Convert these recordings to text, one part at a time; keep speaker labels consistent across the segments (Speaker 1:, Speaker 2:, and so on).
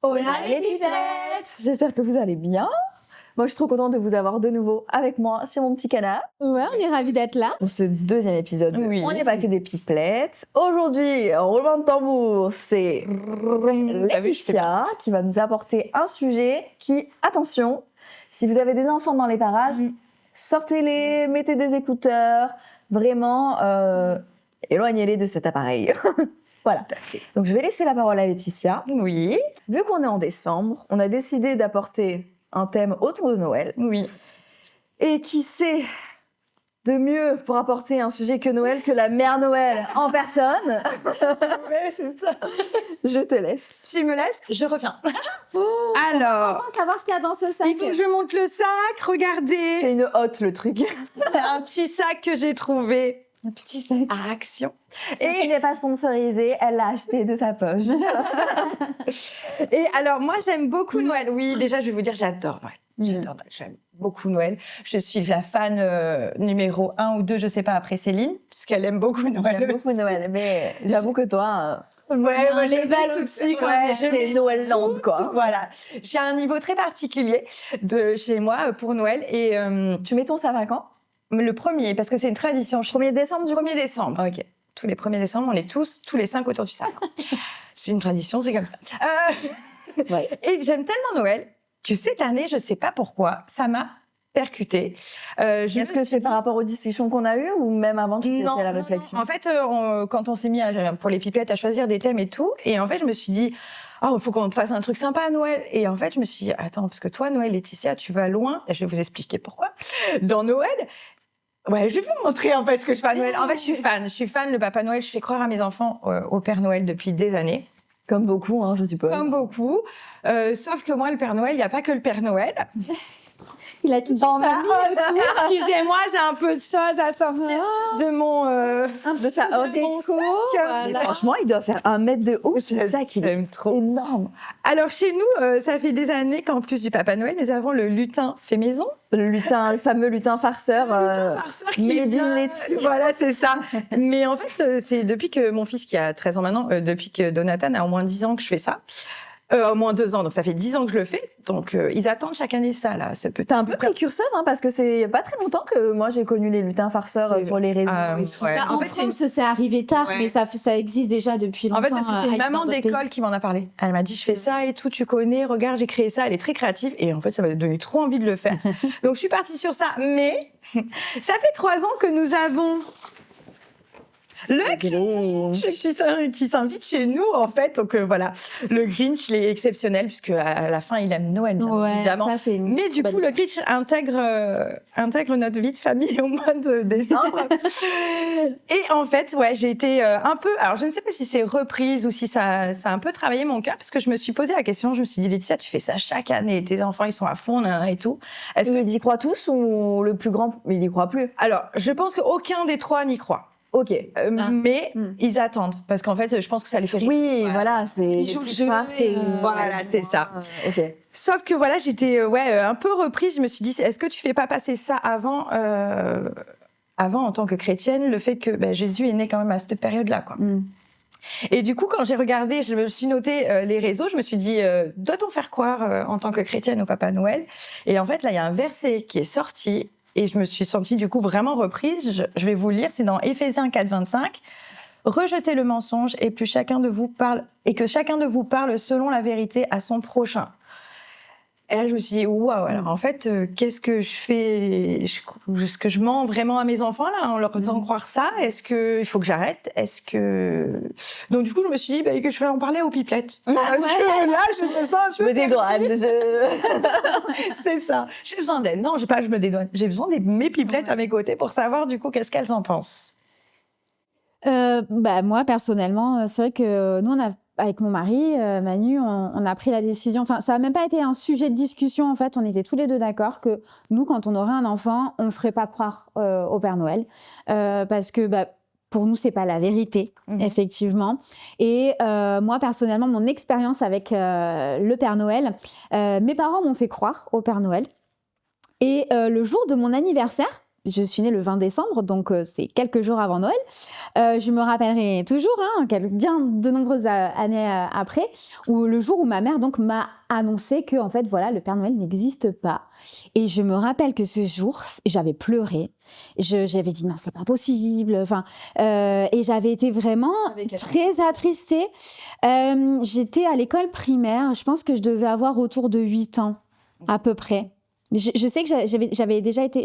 Speaker 1: Hola les pipettes!
Speaker 2: J'espère que vous allez bien. Moi, je suis trop contente de vous avoir de nouveau avec moi sur mon petit canapé.
Speaker 1: Ouais, on est ravis d'être là.
Speaker 2: Pour ce deuxième épisode de
Speaker 3: Oui.
Speaker 2: On n'est pas que des pipelettes. Aujourd'hui, roulement de tambour, c'est Laetitia qui va nous apporter un sujet qui, attention, si vous avez des enfants dans les parages, sortez-les, mettez des écouteurs, vraiment, éloignez-les de cet appareil. Voilà. Donc, je vais laisser la parole à Laetitia.
Speaker 3: Oui,
Speaker 2: Vu qu'on est en décembre, on a décidé d'apporter un thème autour de Noël.
Speaker 3: oui.
Speaker 2: Et qui sait de mieux pour apporter un sujet que Noël que la mère Noël en personne.
Speaker 3: Ouais, c'est ça.
Speaker 2: Je te laisse.
Speaker 3: Tu me laisses, je reviens. Alors,
Speaker 1: On va savoir ce qu'il y a dans ce sac.
Speaker 3: il faut que je monte le sac, regardez.
Speaker 2: C'est une hotte le truc.
Speaker 3: C'est un petit sac que j'ai trouvé
Speaker 1: Un petit sac.
Speaker 3: à Action.
Speaker 2: Et il n'est pas sponsorisé, elle l'a acheté de sa poche.
Speaker 3: Et alors, moi, j'aime beaucoup Noël. Oui, déjà, je vais vous dire, j'adore Noël. J'adore Noël. J'aime beaucoup Noël. Je suis la fan numéro 1 ou 2, je sais pas, après Céline, puisqu'elle aime beaucoup Noël.
Speaker 2: J'aime beaucoup Noël, mais j'avoue que toi,
Speaker 3: Ouais, moi,
Speaker 1: les
Speaker 3: j'aime
Speaker 1: balles
Speaker 3: tout
Speaker 1: au-dessus,
Speaker 3: quoi.
Speaker 2: ouais,
Speaker 3: Je
Speaker 2: c'est
Speaker 3: mets
Speaker 2: Noël-land,
Speaker 3: tout,
Speaker 2: quoi.
Speaker 3: Voilà. J'ai un niveau très particulier de chez moi pour Noël. Et
Speaker 2: tu mets ton sapin quand ?
Speaker 3: le premier, parce que c'est une tradition.
Speaker 2: 1er décembre, du coup ?
Speaker 3: 1er décembre.
Speaker 2: Ok.
Speaker 3: Tous les 1er décembre, on est tous les 5 autour du sapin. C'est une tradition, c'est comme ça.
Speaker 2: Ouais.
Speaker 3: Et j'aime tellement Noël que cette année, je sais pas pourquoi, ça m'a percutée.
Speaker 2: Est-ce que c'est par rapport aux discussions qu'on a eues ou même avant tu t'es fait la réflexion ?
Speaker 3: En fait, quand on s'est mis pour les pipettes à choisir des thèmes et tout, et en fait, je me suis dit, oh, il faut qu'on fasse un truc sympa à Noël. Et en fait, je me suis dit, attends, parce que toi, Noël, Laetitia, tu vas loin. Et je vais vous expliquer pourquoi. Dans Noël, ouais, je vais vous montrer en fait ce que je fais à Noël. En fait, je suis fan. Je suis fan. Le Papa Noël, je fais croire à mes enfants au Père Noël depuis des années.
Speaker 2: Comme beaucoup, hein, je suppose.
Speaker 3: Comme beaucoup. Sauf que moi, le Père Noël, il n'y a pas que le Père Noël.
Speaker 1: Il a toute une famille autour.
Speaker 3: Excusez-moi, j'ai un peu de choses à sortir de mon...
Speaker 2: de sa
Speaker 3: de
Speaker 2: hotte.
Speaker 3: mon sac.
Speaker 2: Mais franchement, il doit faire 1 mètre de haut. C'est ça qui est
Speaker 3: J'aime trop.
Speaker 2: énorme.
Speaker 3: Alors, chez nous, ça fait des années qu'en plus du Papa Noël, nous avons le lutin fait maison.
Speaker 2: Le fameux lutin farceur.
Speaker 3: Farceur qui
Speaker 2: made in
Speaker 3: vient-
Speaker 2: Letty.
Speaker 3: Voilà, c'est ça. Mais en fait, c'est depuis que mon fils, qui a 13 ans maintenant, depuis que Donatan a au moins 10 ans que je fais ça. Au moins 2 ans, donc ça fait 10 ans que je le fais. Donc, ils attendent chaque année ça, là, ce petit...
Speaker 2: T'es un peu précurseuse, hein, parce que c'est pas très longtemps que moi j'ai connu les lutins farceurs sur les réseaux. et tout.
Speaker 3: ouais.
Speaker 1: Bah, en
Speaker 3: En fait,
Speaker 1: France, c'est arrivé tard,
Speaker 3: Ouais.
Speaker 1: mais ça existe déjà depuis
Speaker 3: En
Speaker 1: longtemps.
Speaker 3: fait, parce que c'est une maman d'école qui m'en a parlé. Elle m'a dit, je fais ça et tout, tu connais, regarde, j'ai créé ça, elle est très créative. Et en fait, ça m'a donné trop envie de le faire. Donc, je suis partie sur ça. Mais, ça fait 3 ans que nous avons le Grinch qui s'invite chez nous, en fait. Donc, voilà. Le Grinch, il est exceptionnel, puisque à la fin, il aime Noël, bien évidemment.
Speaker 1: Ça, c'est une
Speaker 3: Mais du coup, le Grinch intègre notre vie de famille au mois de décembre. Et en fait, ouais, j'ai été un peu... Alors, je ne sais pas si c'est reprise ou si ça a un peu travaillé mon cœur, parce que je me suis posé la question, je me suis dit, Laetitia, tu fais ça chaque année, tes enfants, ils sont à fond, et tout. Est-ce que...
Speaker 2: Ils y croient tous ou le plus grand, il y croit plus ?
Speaker 3: Alors, je pense qu'aucun des 3 n'y croit.
Speaker 2: Ok.
Speaker 3: Mais ils attendent, parce qu'en fait, je pense que ça les fait rire.
Speaker 2: Oui, voilà, c'est les
Speaker 1: jouent le
Speaker 2: petites
Speaker 1: jeu,
Speaker 2: farces
Speaker 1: et,
Speaker 3: Voilà, c'est ça.
Speaker 2: Ok.
Speaker 3: Sauf que voilà, j'étais un peu reprise. Je me suis dit, est-ce que tu fais pas passer ça avant en tant que chrétienne, le fait que Jésus est né quand même à cette période-là, quoi. Et du coup, quand j'ai regardé, je me suis noté les réseaux, je me suis dit, doit-on faire croire en tant que chrétienne au Papa Noël ? Et en fait, là, il y a un verset qui est sorti et je me suis sentie du coup vraiment reprise. Je vais vous le lire, c'est dans Éphésiens 4:25. Rejetez le mensonge et que chacun de vous parle selon la vérité à son prochain. Et là, je me suis dit, waouh, alors en fait, qu'est-ce que je fais ? Est-ce que je mens vraiment à mes enfants, là, en leur faisant croire ça ? Est-ce qu'il faut que j'arrête ? Donc, du coup, je me suis dit que je vais en parler aux pipelettes. Parce que là, je me sens un peu...
Speaker 2: Je me dédouane.
Speaker 3: C'est ça. J'ai besoin d'aide. Non, je me dédouane. J'ai besoin de mes pipelettes à mes côtés pour savoir, du coup, qu'est-ce qu'elles en pensent.
Speaker 1: Moi, personnellement, c'est vrai que nous, avec mon mari, Manu, on a pris la décision. Enfin, ça n'a même pas été un sujet de discussion, en fait. On était tous les deux d'accord que nous, quand on aurait un enfant, on ne ferait pas croire au Père Noël. Parce que, pour nous, c'est pas la vérité, effectivement. Et moi, personnellement, mon expérience avec le Père Noël, mes parents m'ont fait croire au Père Noël. Et le jour de mon anniversaire, je suis née le 20 décembre, donc c'est quelques jours avant Noël. Je me rappellerai toujours, bien de nombreuses années après, où le jour où ma mère donc m'a annoncé que en fait voilà, le Père Noël n'existe pas. Et je me rappelle que ce jour, j'avais pleuré. J'avais dit non, c'est pas possible. Et j'avais été vraiment très attristée. J'étais à l'école primaire. Je pense que je devais avoir autour de 8 ans à peu près. Je sais que j'avais déjà été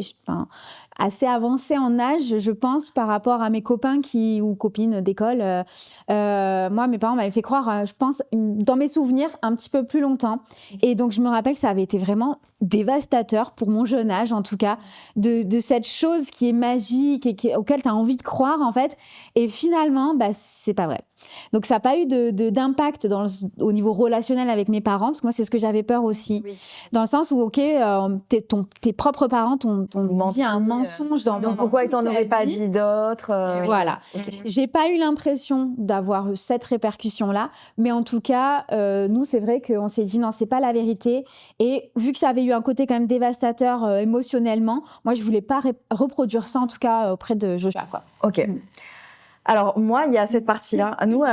Speaker 1: assez avancée en âge, je pense, par rapport à mes copains ou copines d'école. Moi, mes parents m'avaient fait croire, je pense, dans mes souvenirs, un petit peu plus longtemps. Et donc, je me rappelle que ça avait été vraiment dévastateur pour mon jeune âge, en tout cas, de cette chose qui est magique et auquel tu as envie de croire, en fait. Et finalement, c'est pas vrai. Donc, ça n'a pas eu d'impact au niveau relationnel avec mes parents, parce que moi, c'est ce que j'avais peur aussi. Oui. Dans le sens où, OK, tes propres parents t'ont dit un mensonge.
Speaker 2: Donc, pourquoi ils t'en auraient pas dit d'autres
Speaker 1: Voilà. J'ai pas eu l'impression d'avoir cette répercussion-là, mais en tout cas, nous, c'est vrai qu'on s'est dit non, c'est pas la vérité. Et vu que ça avait eu un côté quand même dévastateur émotionnellement, moi, je voulais pas reproduire ça, en tout cas, auprès de Joshua, quoi.
Speaker 2: OK. Alors, moi, il y a cette partie-là. Nous,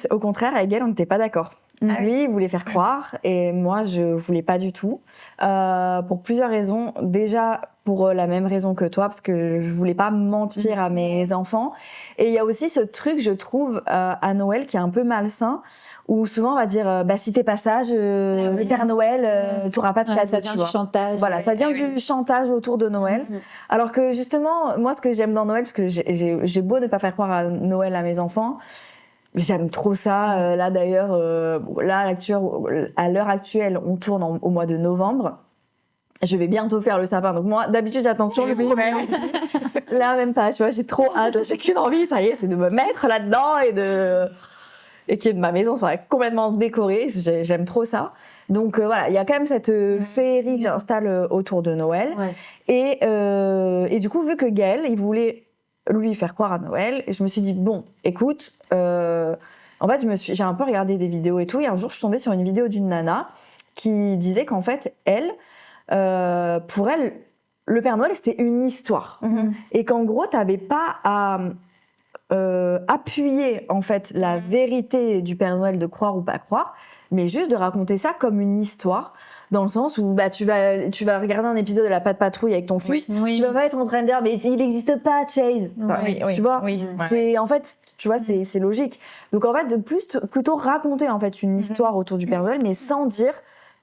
Speaker 2: au contraire, avec elle, on n'était pas d'accord. Lui, il voulait faire croire et moi, je voulais pas du tout. Pour plusieurs raisons. Déjà, pour la même raison que toi, parce que je voulais pas mentir à mes enfants. Et il y a aussi ce truc, je trouve, à Noël qui est un peu malsain, où souvent on va dire, si t'es pas sage, le Père Noël, t'auras pas de cadeau.
Speaker 1: Ça devient du chantage.
Speaker 2: Voilà, ça devient du chantage autour de Noël. Alors que justement, moi, ce que j'aime dans Noël, parce que j'ai beau ne pas faire croire à Noël à mes enfants, j'aime trop ça. Là, d'ailleurs, à l'heure actuelle, on tourne au mois de novembre. Je vais bientôt faire le sapin. Donc moi, d'habitude, j'attends toujours le premier. Là, même pas. Tu vois, j'ai trop hâte. J'ai qu'une envie, ça y est, c'est de me mettre là-dedans et que ma maison soit complètement décorée. J'aime trop ça. Donc voilà, il y a quand même cette féerie que j'installe autour de Noël. Ouais. Et du coup, vu que Gaël, il voulait lui faire croire à Noël, et je me suis dit bon, écoute, en fait, j'ai un peu regardé des vidéos et tout, et un jour, je suis tombée sur une vidéo d'une nana qui disait qu'en fait, pour elle, le Père Noël, c'était une histoire. Et qu'en gros, t'avais pas à appuyer, en fait, la vérité du Père Noël de croire ou pas croire, mais juste de raconter ça comme une histoire. Dans le sens où tu vas regarder un épisode de La Patte Patrouille avec ton fils, tu vas pas être en train de dire mais il n'existe pas Chase, tu vois, c'est en fait, tu vois, c'est logique. Donc en fait, de plutôt raconter en fait une histoire autour du Père Noël, mais sans dire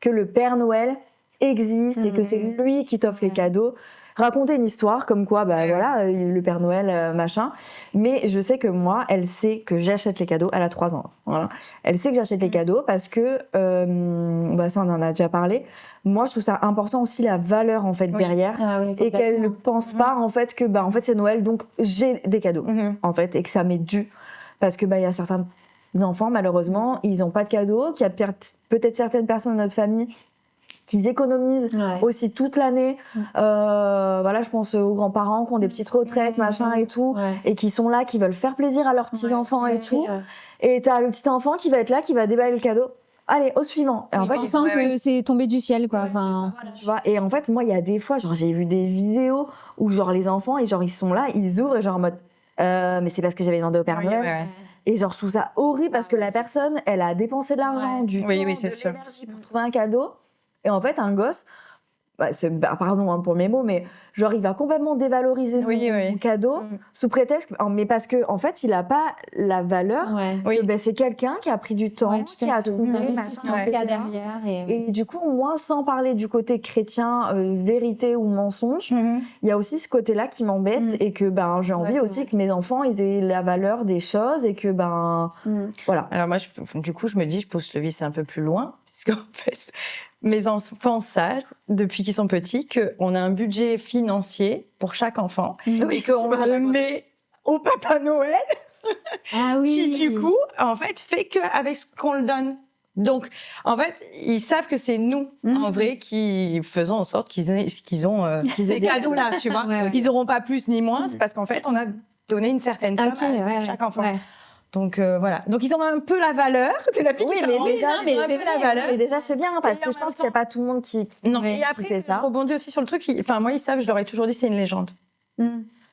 Speaker 2: que le Père Noël existe et que c'est lui qui t'offre les cadeaux. Raconter une histoire comme quoi, voilà, le Père Noël, machin. Mais je sais que moi, elle sait que j'achète les cadeaux. Elle a 3 ans. Voilà. Elle sait que j'achète les cadeaux parce que, ça, on en a déjà parlé. Moi, je trouve ça important aussi la valeur, en fait, derrière. Et qu'elle ne pense pas, en fait, que, en fait, c'est Noël, donc j'ai des cadeaux, en fait, et que ça m'est dû. Parce que, il y a certains enfants, malheureusement, ils n'ont pas de cadeaux, qu'il y a peut-être certaines personnes de notre famille qu'ils économisent aussi toute l'année. Voilà, je pense aux grands-parents qui ont des petites retraites, machin et tout, et qui sont là, qui veulent faire plaisir à leurs petits-enfants et tout. Et t'as le petit enfant qui va être là, qui va déballer le cadeau. Allez, au suivant. Et en fait,
Speaker 1: il sent que c'est tombé du ciel, quoi.
Speaker 2: Tu vois. Et en fait, moi, il y a des fois, j'ai vu des vidéos où les enfants, et ils sont là, ils ouvrent, et en mode, mais c'est parce que j'avais demandé au Père Noël. Et je trouve ça horrible parce que la personne, elle a dépensé de l'argent, du temps, de l'énergie pour trouver un cadeau. Et en fait, un gosse, pardon pour mes mots, mais il va complètement dévaloriser ton cadeau sous prétexte, mais parce que en fait, il a pas la valeur. C'est quelqu'un qui a pris du temps, qui a trouvé
Speaker 1: derrière.
Speaker 2: Et du coup, moi, sans parler du côté chrétien, vérité ou mensonge, il y a aussi ce côté-là qui m'embête et que j'ai envie aussi que mes enfants ils aient la valeur des choses et que voilà.
Speaker 3: Alors moi, du coup, je me dis, je pousse le vice un peu plus loin, puisqu'en fait. Mes enfants savent, depuis qu'ils sont petits, qu'on a un budget financier pour chaque enfant et qu'on le met au Papa Noël, qui du coup, en fait, fait qu'avec ce qu'on le donne. Donc, en fait, ils savent que c'est nous, en vrai, qui faisons en sorte qu'ils ont des cadeaux là, tu vois. Ils n'auront pas plus ni moins, c'est parce qu'en fait, on a donné une certaine somme à chaque enfant. Donc voilà. Donc ils ont un peu la valeur de la petite.
Speaker 2: Oui, mais déjà c'est bien parce que je pense qu'il n'y a pas tout le monde qui
Speaker 3: non. Et après,
Speaker 2: fait ça.
Speaker 3: Je rebondis aussi sur le truc. Moi, ils savent. Je leur ai toujours dit, c'est une légende.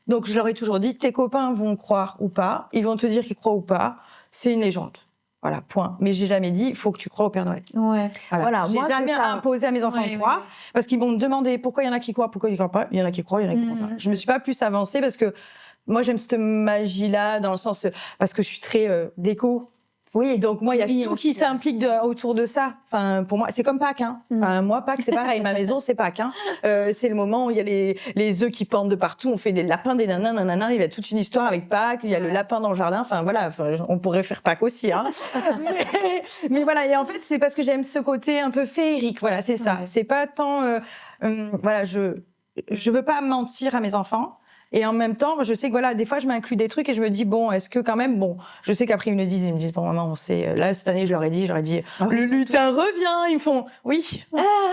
Speaker 3: Donc, je leur ai toujours dit, tes copains vont croire ou pas, ils vont te dire qu'ils croient ou pas, c'est une légende. Voilà, point. Mais j'ai jamais dit, il faut que tu crois au Père Noël.
Speaker 1: Ouais.
Speaker 2: Voilà,
Speaker 3: J'ai
Speaker 2: moi,
Speaker 3: jamais
Speaker 2: c'est ça.
Speaker 3: imposé à mes enfants de croire, parce qu'ils m'ont demandé pourquoi il y en a qui croient, pourquoi ils ne croient pas. Il y en a qui croient, il y en a qui ne croient pas. Je me suis pas plus avancée parce que moi, j'aime cette magie-là, dans le sens, parce que je suis très déco.
Speaker 2: Oui,
Speaker 3: Donc moi, il y a tout qui s'implique autour de ça. Enfin, pour moi, c'est comme Pâques. Hein. Enfin, moi, Pâques, c'est pareil. Ma maison, c'est Pâques. Hein. C'est le moment où il y a les œufs qui pendent de partout. On fait des lapins, des nanana. Il y a toute une histoire avec Pâques. Il y a le lapin dans le jardin. Enfin, voilà. On pourrait faire Pâques aussi. Hein. mais voilà. Et en fait, c'est parce que j'aime ce côté un peu féerique. Voilà, c'est ça. Ouais. C'est pas tant... voilà, je veux pas mentir à mes enfants. Et en même temps, je sais que voilà, des fois, je m'inclus des trucs et je me dis, bon, est-ce que quand même, bon, je sais qu'après, ils me disent, bon, maman, on sait, là, cette année, j'aurais dit, le lutin revient. Ils me font, oui.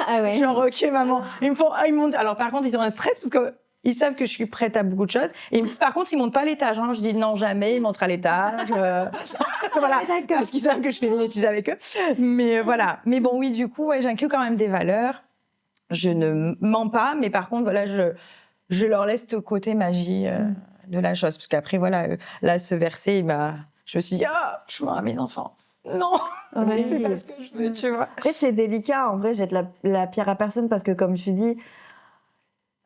Speaker 1: Ah ouais.
Speaker 3: Genre, ok, maman. Ils me font, alors, par contre, ils ont un stress parce que ils savent que je suis prête à beaucoup de choses. Et ils me disent, par contre, ils montent pas à l'étage. Hein. Je dis, non, jamais, ils montent à l'étage. Voilà. Parce qu'ils savent que je fais des bêtises avec eux. Mais voilà. Mais bon, oui, du coup, ouais, j'inclus quand même des valeurs. Je ne mens pas, mais par contre, voilà, je leur laisse ce côté magie de la chose. Parce qu'après, voilà, là, ce verset, je me suis dit, je mens à mes enfants. Non, c'est pas ce que je veux, tu vois.
Speaker 2: Après, c'est délicat. En vrai, jette la pierre à personne parce que, comme tu dis,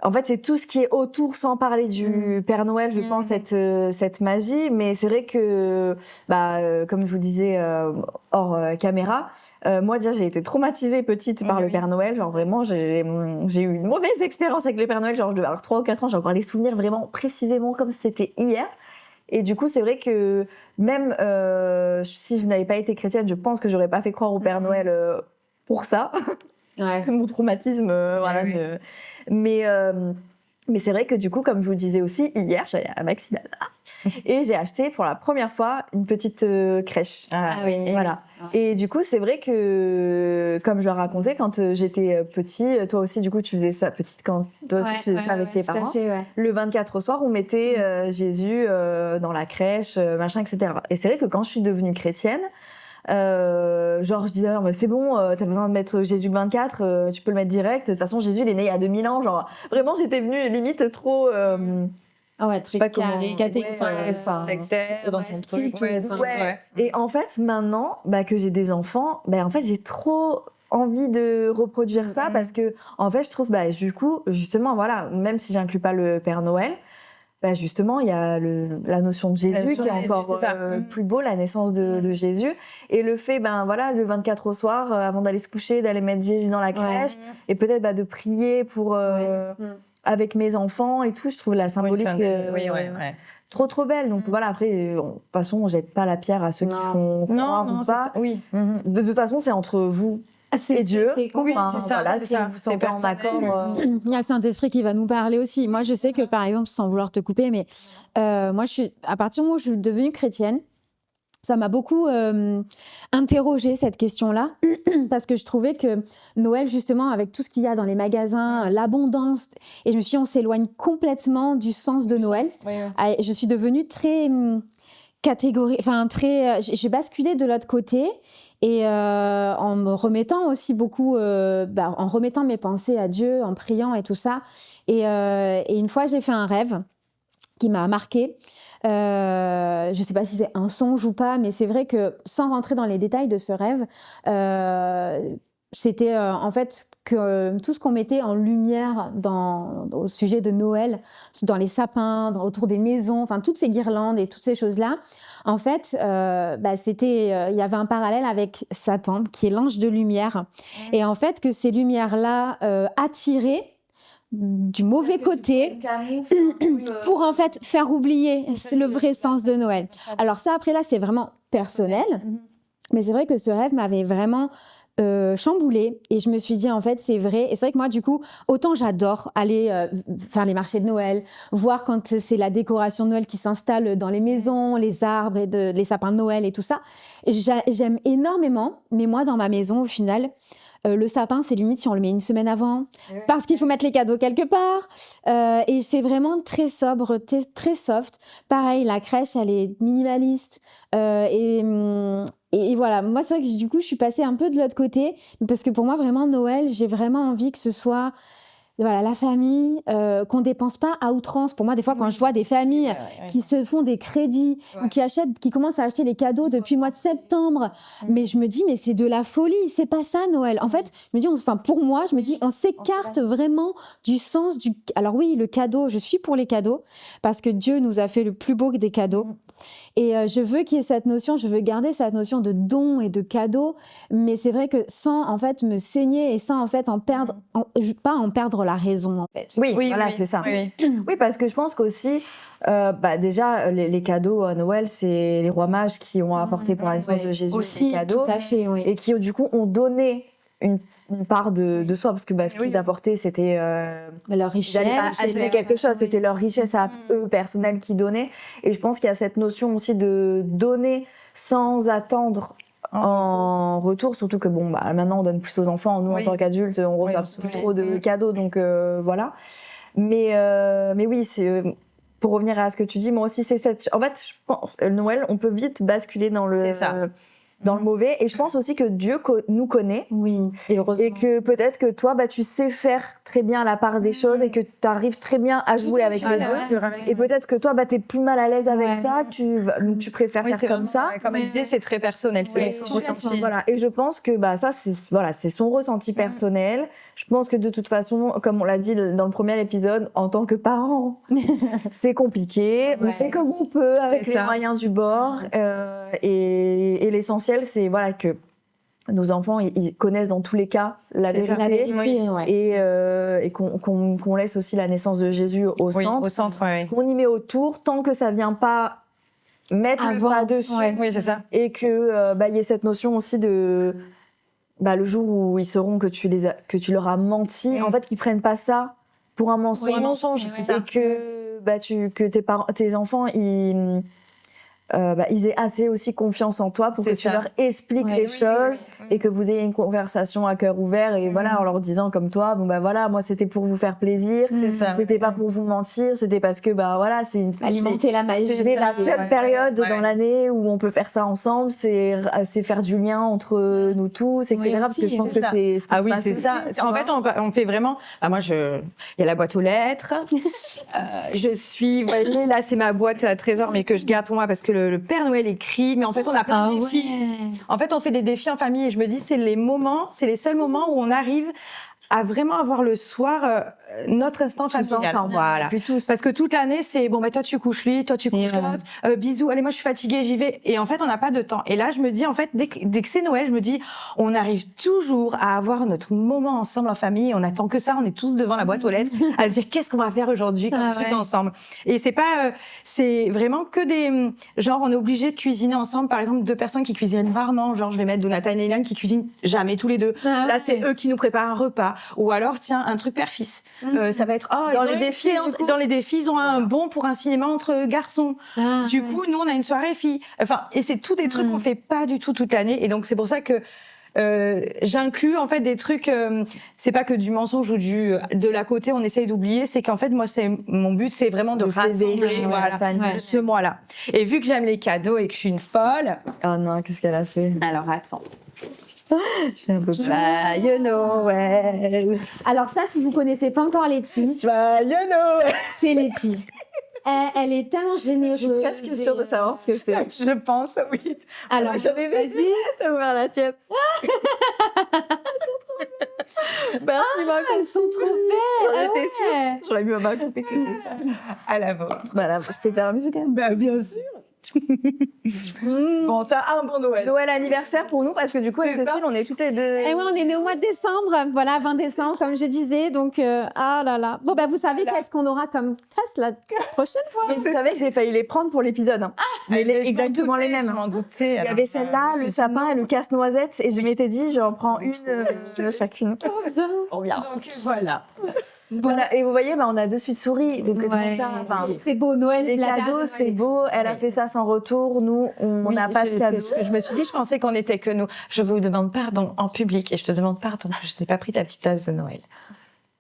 Speaker 2: en fait, c'est tout ce qui est autour, sans parler du Père Noël, je pense, cette magie. Mais c'est vrai que, comme je vous disais hors caméra, moi déjà, j'ai été traumatisée petite par le Père Noël. Genre vraiment, j'ai eu une mauvaise expérience avec le Père Noël. Genre, je devais avoir 3 ou 4 ans, j'ai encore les souvenirs vraiment précisément comme si c'était hier. Et du coup, c'est vrai que même si je n'avais pas été chrétienne, je pense que j'aurais pas fait croire au Père Noël pour ça. Ouais. Mon traumatisme, voilà. Ouais. Mais c'est vrai que du coup, comme je vous le disais aussi, hier, j'allais à Maxi Bazar et j'ai acheté pour la première fois une petite crèche.
Speaker 1: Ah oui.
Speaker 2: Voilà. Et du coup, c'est vrai que, comme je le racontais, quand j'étais petit, toi aussi, du coup, tu faisais ça, petite, quand toi aussi, tu faisais ça avec tes parents. Fait, Le 24 au soir, on mettait Jésus dans la crèche, machin, etc. Et c'est vrai que quand je suis devenue chrétienne, genre je disais non, mais c'est bon, t'as besoin de mettre Jésus le 24, tu peux le mettre direct, de toute façon Jésus il est né il y a 2000 ans, genre vraiment j'étais venue limite trop
Speaker 1: très carré,
Speaker 3: sectaire dans ton truc.
Speaker 2: Et en fait maintenant que j'ai des enfants, en fait j'ai trop envie de reproduire ça parce que en fait je trouve du coup justement voilà, même si j'inclus pas le Père Noël, justement, il y a la notion de Jésus qui est encore plus beau, la naissance de Jésus. Et le fait, le 24 au soir, avant d'aller se coucher, d'aller mettre Jésus dans la crèche, et peut-être de prier pour, avec mes enfants et tout, je trouve la symbolique trop belle. Donc voilà, après, de toute façon, on jette pas la pierre à ceux qui font croire ou pas.
Speaker 3: Oui.
Speaker 2: De toute façon, c'est entre vous. C'est Dieu.
Speaker 1: C'est
Speaker 2: ça. Voilà, si vous vous sentez en accord.
Speaker 1: Il y a le Saint-Esprit qui va nous parler aussi. Moi, je sais que, par exemple, sans vouloir te couper, mais moi, à partir du moment où je suis devenue chrétienne, ça m'a beaucoup interrogée, cette question-là, parce que je trouvais que Noël, justement, avec tout ce qu'il y a dans les magasins, l'abondance, et je me suis dit, on s'éloigne complètement du sens de Noël. Je suis devenue très j'ai basculé de l'autre côté. Et en me remettant aussi beaucoup, en remettant mes pensées à Dieu, en priant et tout ça. Et une fois, j'ai fait un rêve qui m'a marquée. Je ne sais pas si c'est un songe ou pas, mais c'est vrai que sans rentrer dans les détails de ce rêve, c'était en fait que tout ce qu'on mettait en lumière au sujet de Noël, dans les sapins, autour des maisons, enfin toutes ces guirlandes et toutes ces choses-là, en fait, il y avait un parallèle avec Satan, qui est l'ange de lumière. Et en fait, que ces lumières-là attiraient du mauvais côté pour en fait faire oublier le vrai sens de Noël. Alors ça, après là, c'est vraiment personnel, mais c'est vrai que ce rêve m'avait vraiment chamboulée, et je me suis dit en fait c'est vrai. Et c'est vrai que moi du coup autant j'adore aller faire les marchés de Noël, voir quand c'est la décoration de Noël qui s'installe dans les maisons, les arbres et les sapins de Noël et tout ça, j'aime énormément. Mais moi dans ma maison au final le sapin, c'est limite si on le met une semaine avant, parce qu'il faut mettre les cadeaux quelque part. Et c'est vraiment très sobre, très soft. Pareil, la crèche, elle est minimaliste. Et voilà, moi, c'est vrai que du coup, je suis passée un peu de l'autre côté, parce que pour moi, vraiment, Noël, j'ai vraiment envie que ce soit voilà, la famille, qu'on dépense pas à outrance. Pour moi, des fois, quand je vois des familles qui se font des crédits ou qui commencent à acheter les cadeaux depuis le mois de septembre, mais je me dis, mais c'est de la folie, c'est pas ça Noël. En fait, je me dis, pour moi, je me dis, on s'écarte vraiment du sens du. Alors oui, le cadeau, je suis pour les cadeaux parce que Dieu nous a fait le plus beau des cadeaux. Et je veux qu'il y ait cette notion, je veux garder cette notion de don et de cadeau, mais c'est vrai que sans en fait me saigner et sans en fait pas en perdre la raison en fait.
Speaker 2: Oui, voilà, c'est ça. Oui, parce que je pense qu'aussi, déjà, les cadeaux à Noël, c'est les rois mages qui ont apporté pour la naissance de Jésus
Speaker 1: aussi,
Speaker 2: des cadeaux.
Speaker 1: tout à fait, oui.
Speaker 2: Et qui, du coup, ont donné une part de soi, parce que ce qu'ils apportaient, c'était...
Speaker 1: leur richesse.
Speaker 2: Ils n'allaient pas acheter quelque chose, c'était leur richesse à eux, personnelle, qui donnaient. Et je pense qu'il y a cette notion aussi de donner sans attendre en retour, surtout que maintenant on donne plus aux enfants, nous en tant qu'adultes on reçoit plus trop de cadeaux, donc voilà. Mais oui, pour revenir à ce que tu dis, moi aussi c'est en fait je pense Noël on peut vite basculer dans le mauvais, et je pense aussi que Dieu nous connaît,
Speaker 1: et
Speaker 2: que peut-être que toi tu sais faire très bien la part des choses et que tu arrives très bien à jouer avec les deux, et peut-être que toi t'es plus mal à l'aise avec ça, tu préfères faire comme ça.
Speaker 3: Comme elle disait, c'est très personnel, c'est son ressenti.
Speaker 2: Voilà. Et je pense que ça c'est son ressenti personnel. Je pense que de toute façon, comme on l'a dit dans le premier épisode, en tant que parent, c'est compliqué. On fait comme on peut avec les moyens du bord. Et l'essentiel, c'est que nos enfants, ils connaissent dans tous les cas la vérité. Et qu'on laisse aussi la naissance de Jésus au centre. Qu'on y met autour, tant que ça vient pas mettre le pas dessus.
Speaker 3: Oui, c'est ça.
Speaker 2: Et que y ait cette notion aussi de... le jour où ils sauront que tu leur as menti, en fait, qu'ils prennent pas ça pour un mensonge, et que tes enfants, ils aient assez aussi confiance en toi pour que tu leur expliques les choses, et que vous ayez une conversation à cœur ouvert, et en leur disant comme toi, moi c'était pour vous faire plaisir, c'était pas pour vous mentir, c'était parce que
Speaker 1: alimenter la magie.
Speaker 2: C'est la seule période dans l'année où on peut faire ça ensemble, c'est faire du lien entre nous tous, etc. Parce que je pense que c'est ce qui se passe
Speaker 3: c'est ça. En fait, on fait vraiment. Moi, il y a la boîte aux lettres. Vous voyez, là, c'est ma boîte à trésor, mais que je garde pour moi parce que le Père Noël écrit. Mais en fait, on a plein de défis. En fait, on fait des défis en famille, et je me dis, c'est les seuls moments où on arrive à vraiment avoir le soir notre instant familial. Voilà. Parce que toute l'année, c'est toi tu couches lui, toi tu couches l'autre, bisous, allez moi je suis fatiguée, j'y vais. Et en fait, on n'a pas de temps. Et là, je me dis, en fait, dès que c'est Noël, je me dis, on arrive toujours à avoir notre moment ensemble en famille. On attend que ça, on est tous devant la boîte aux lettres à se dire qu'est-ce qu'on va faire aujourd'hui comme truc ensemble. Et c'est vraiment que on est obligé de cuisiner ensemble. Par exemple, 2 personnes qui cuisinent rarement, je vais mettre Donata et Neylan qui cuisinent jamais tous les deux. Là, c'est eux qui nous préparent un repas. Ou alors, tiens, un truc père-fils. Ça va être dans les défis, ils ont un bon pour un cinéma entre garçons. Du coup, nous on a une soirée filles. Et c'est tout des trucs qu'on fait pas du tout toute l'année. Et donc c'est pour ça que j'inclus en fait des trucs. C'est pas que du mensonge ou de la côté on essaye d'oublier. C'est qu'en fait moi mon but c'est vraiment de rassembler ce mois-là. Et vu que j'aime les cadeaux et que je suis une folle.
Speaker 2: Oh non, qu'est-ce qu'elle a fait?
Speaker 3: Alors attends.
Speaker 2: J'ai un peu joyeux Noël.
Speaker 1: Alors ça, si vous connaissez pas encore Letty,
Speaker 2: joyeux Noël,
Speaker 1: c'est Letty. Elle est tellement généreuse.
Speaker 2: Je suis presque sûre de savoir ce que c'est.
Speaker 3: Je pense, oui.
Speaker 1: Alors, vas-y.
Speaker 2: T'as ouvert la tienne. Merci,
Speaker 1: elles sont trop belles.
Speaker 2: J'étais sûre. J'aurais mis ma copie.
Speaker 3: À la vôtre.
Speaker 2: Je peux faire la musique quand même.
Speaker 3: Bien sûr. Bon, ça a un bon Noël.
Speaker 2: Noël anniversaire pour nous, parce que du coup, avec Cécile, on est toutes les deux.
Speaker 1: Et on est nés au mois de décembre. Voilà, 20 décembre, comme je disais. Donc, là là. Bon, vous savez qu'est-ce qu'on aura comme casse la prochaine fois.
Speaker 2: Mais vous savez que j'ai failli les prendre pour l'épisode. Mais exactement les mêmes. Il y avait celle-là, le sapin et le casse-noisette. Et je m'étais dit, j'en prends une chacune.
Speaker 3: Oh bien. Donc, voilà.
Speaker 2: Voilà. Et vous voyez, on a de suite souri. Donc,
Speaker 1: c'est beau, Noël.
Speaker 2: Les cadeaux, c'est beau. Elle a fait ça sans retour. Nous, on n'a pas de cadeaux.
Speaker 3: Je me suis dit, je pensais qu'on était que nous. Je vous demande pardon en public et je te demande pardon que je n'ai pas pris ta petite tasse de Noël.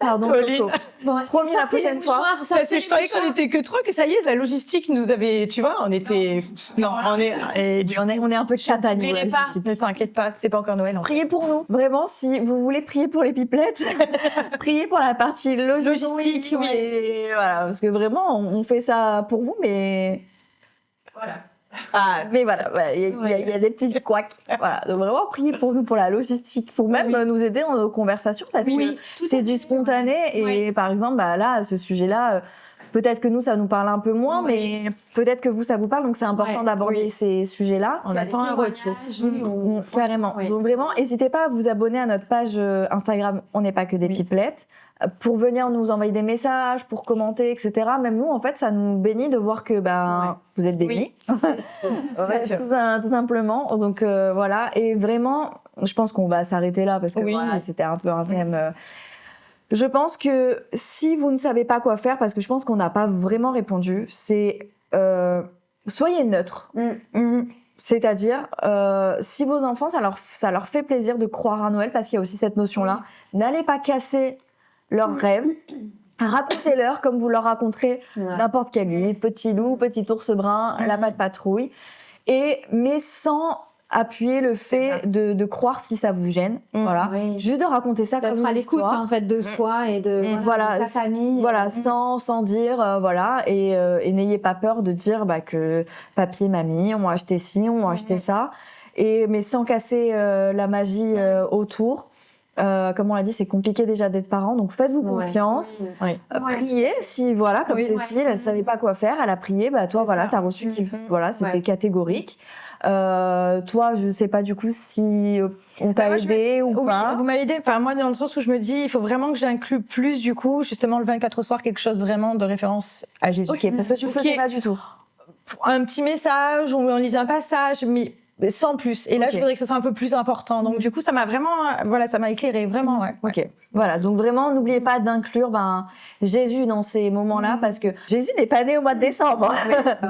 Speaker 2: Pardon,
Speaker 3: Colline.
Speaker 2: Coco.
Speaker 1: Bon,
Speaker 2: Promis, la
Speaker 1: sortez les
Speaker 2: prochaine fois.
Speaker 1: mouchoirs,
Speaker 3: Parce
Speaker 1: sortez
Speaker 3: que
Speaker 1: les
Speaker 3: je croyais qu'on
Speaker 1: mouchoirs.
Speaker 3: était que 3, que ça y est, la logistique nous avait, tu vois, on était, non, on est, et du
Speaker 2: On est un peu chat à nous.
Speaker 3: n'oublierai
Speaker 2: la
Speaker 3: pas,
Speaker 2: logistique.
Speaker 3: ne t'inquiète pas, c'est pas encore Noël.
Speaker 2: Priez pour nous. Vraiment, si vous voulez prier pour les pipelettes, priez pour la partie logistique.
Speaker 3: Oui.
Speaker 2: Et voilà, parce que vraiment, on fait ça pour vous, mais...
Speaker 3: Voilà.
Speaker 2: Ah, mais voilà, il y a des petits couacs. Voilà, donc vraiment, priez pour nous, pour la logistique, pour même nous aider dans nos conversations, parce
Speaker 1: Oui,
Speaker 2: que
Speaker 1: tout à
Speaker 2: c'est
Speaker 1: fait.
Speaker 2: du spontané. Et par exemple, bah, là, ce sujet-là, peut-être que nous, ça nous parle un peu moins, mais peut-être que vous, ça vous parle. Donc, c'est important d'aborder ces sujets-là.
Speaker 3: On attend un retour.
Speaker 2: Carrément.
Speaker 1: Oui.
Speaker 2: Donc vraiment, n'hésitez pas à vous abonner à notre page Instagram On n'est pas que des pipelettes, pour venir nous envoyer des messages, pour commenter, etc. Même nous, en fait, ça nous bénit de voir que vous êtes bénis. Ouais, tout simplement. Donc voilà. Et vraiment, je pense qu'on va s'arrêter là parce que voilà, c'était un peu un thème. Je pense que si vous ne savez pas quoi faire, parce que je pense qu'on n'a pas vraiment répondu, c'est soyez neutre. C'est-à-dire, si vos enfants, ça leur fait plaisir de croire à Noël, parce qu'il y a aussi cette notion-là, n'allez pas casser leurs rêves, racontez-leur comme vous leur raconterez n'importe quel livre, Petit loup, Petit ours brun, La Patte Patrouille, mais sans appuyer le fait de croire si ça vous gêne, voilà.
Speaker 1: Oui.
Speaker 2: Juste de raconter ça comme
Speaker 1: D'être
Speaker 2: une
Speaker 1: à l'écoute
Speaker 2: histoire.
Speaker 1: en fait de soi et de
Speaker 2: Voilà,
Speaker 1: sa famille.
Speaker 2: Voilà, sans dire, voilà, et n'ayez pas peur de dire que papy et mamie ont acheté ci, ont acheté ça, mais sans casser la magie autour. Comme on l'a dit, c'est compliqué déjà d'être parent, donc faites-vous confiance. Priez, si voilà, comme Cécile, elle savait pas quoi faire, elle a prié, toi voilà, t'as reçu, voilà, c'était catégorique. Toi, je sais pas du coup si on t'a aidé ou pas.
Speaker 3: Vous m'avez aidé. Enfin, moi, dans le sens où je me dis, il faut vraiment que j'inclue plus, du coup, justement, le 24 au soir, quelque chose vraiment de référence à Jésus.
Speaker 2: Ok, parce que tu faisais pas du tout.
Speaker 3: Un petit message, on lisait un passage, mais sans plus. Et là, je voudrais que ça soit un peu plus important. Donc, du coup, ça m'a vraiment, ça m'a éclairé, vraiment.
Speaker 2: Ok, voilà. Donc vraiment, n'oubliez pas d'inclure Jésus dans ces moments-là, parce que Jésus n'est pas né au mois de décembre.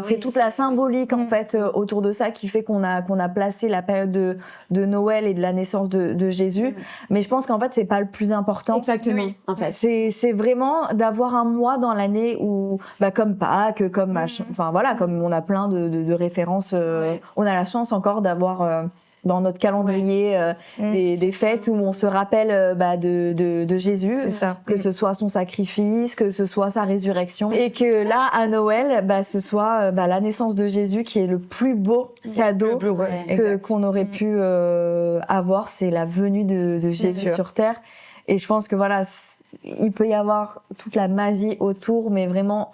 Speaker 2: C'est toute la symbolique en fait autour de ça qui fait qu'on a placé la période de Noël et de la naissance de Jésus. Mais je pense qu'en fait, c'est pas le plus important.
Speaker 1: Exactement. En fait,
Speaker 2: c'est vraiment d'avoir un mois dans l'année où, comme Pâques, comme machin. Enfin voilà, comme on a plein de références. On a la chance encore d'avoir dans notre calendrier des fêtes où on se rappelle de Jésus,
Speaker 3: C'est ça.
Speaker 2: que ce soit son sacrifice, que ce soit sa résurrection, et que là à Noël ce soit la naissance de Jésus qui est le plus beau cadeau qu'on aurait pu avoir, c'est la venue de Jésus sur terre. Et je pense que voilà, il peut y avoir toute la magie autour, mais vraiment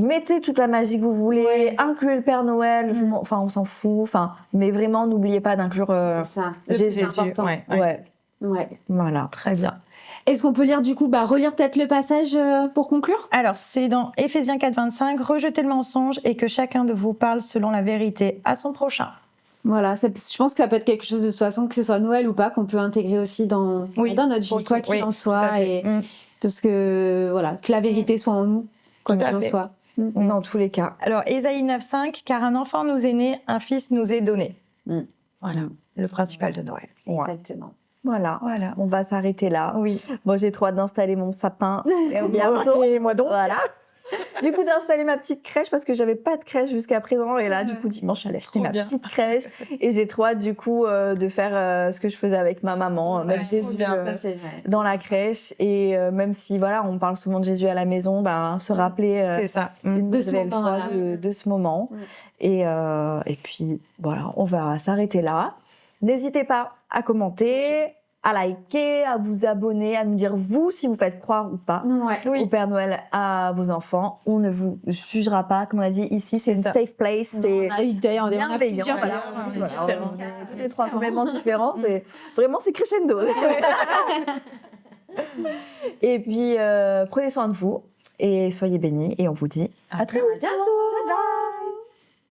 Speaker 2: mettez toute la magie que vous voulez, incluez le Père Noël, enfin on s'en fout, mais vraiment n'oubliez pas d'inclure Jésus.
Speaker 1: C'est important.
Speaker 2: Ouais. Voilà.
Speaker 3: Très bien.
Speaker 1: Est-ce qu'on peut lire du coup, relire peut-être le passage pour conclure?
Speaker 3: Alors, c'est dans Éphésiens 4:25, rejetez le mensonge et que chacun de vous parle selon la vérité à son prochain.
Speaker 1: Voilà, je pense que ça peut être quelque chose de toute façon, que ce soit Noël ou pas, qu'on peut intégrer aussi dans notre vie, quoi qu'il en soit, parce que voilà, que la vérité soit en nous, quoi qu'il en soit.
Speaker 2: Dans tous les cas.
Speaker 3: Alors, Ésaïe 9:5, car un enfant nous est né, un fils nous est donné. Voilà, le principal de Noël.
Speaker 1: Exactement.
Speaker 2: Voilà, on va s'arrêter là.
Speaker 3: Oui.
Speaker 2: Moi, j'ai trop hâte d'installer mon sapin bientôt.
Speaker 3: Et moi donc.
Speaker 2: Voilà. Du coup, d'installer ma petite crèche, parce que j'avais pas de crèche jusqu'à présent. Et là, du coup, dimanche, j'allais acheter ma petite crèche. Et j'ai trop hâte, du coup, de faire ce que je faisais avec ma maman, mettre Jésus dans la crèche. Et même si, voilà, on parle souvent de Jésus à la maison, se rappeler
Speaker 3: c'est ça.
Speaker 2: de ce moment. Et puis, voilà, on va s'arrêter là. N'hésitez pas à commenter, à liker, à vous abonner, à nous dire vous si vous faites croire ou pas au Père Noël à vos enfants. On ne vous jugera pas, comme on a dit ici, c'est une safe place.
Speaker 1: On a eu d'ailleurs
Speaker 2: bienveillant. On est toutes les trois complètement différentes. Vraiment, c'est crescendo. Et puis, prenez soin de vous et soyez bénis. Et on vous dit à très bientôt. Ciao, ciao.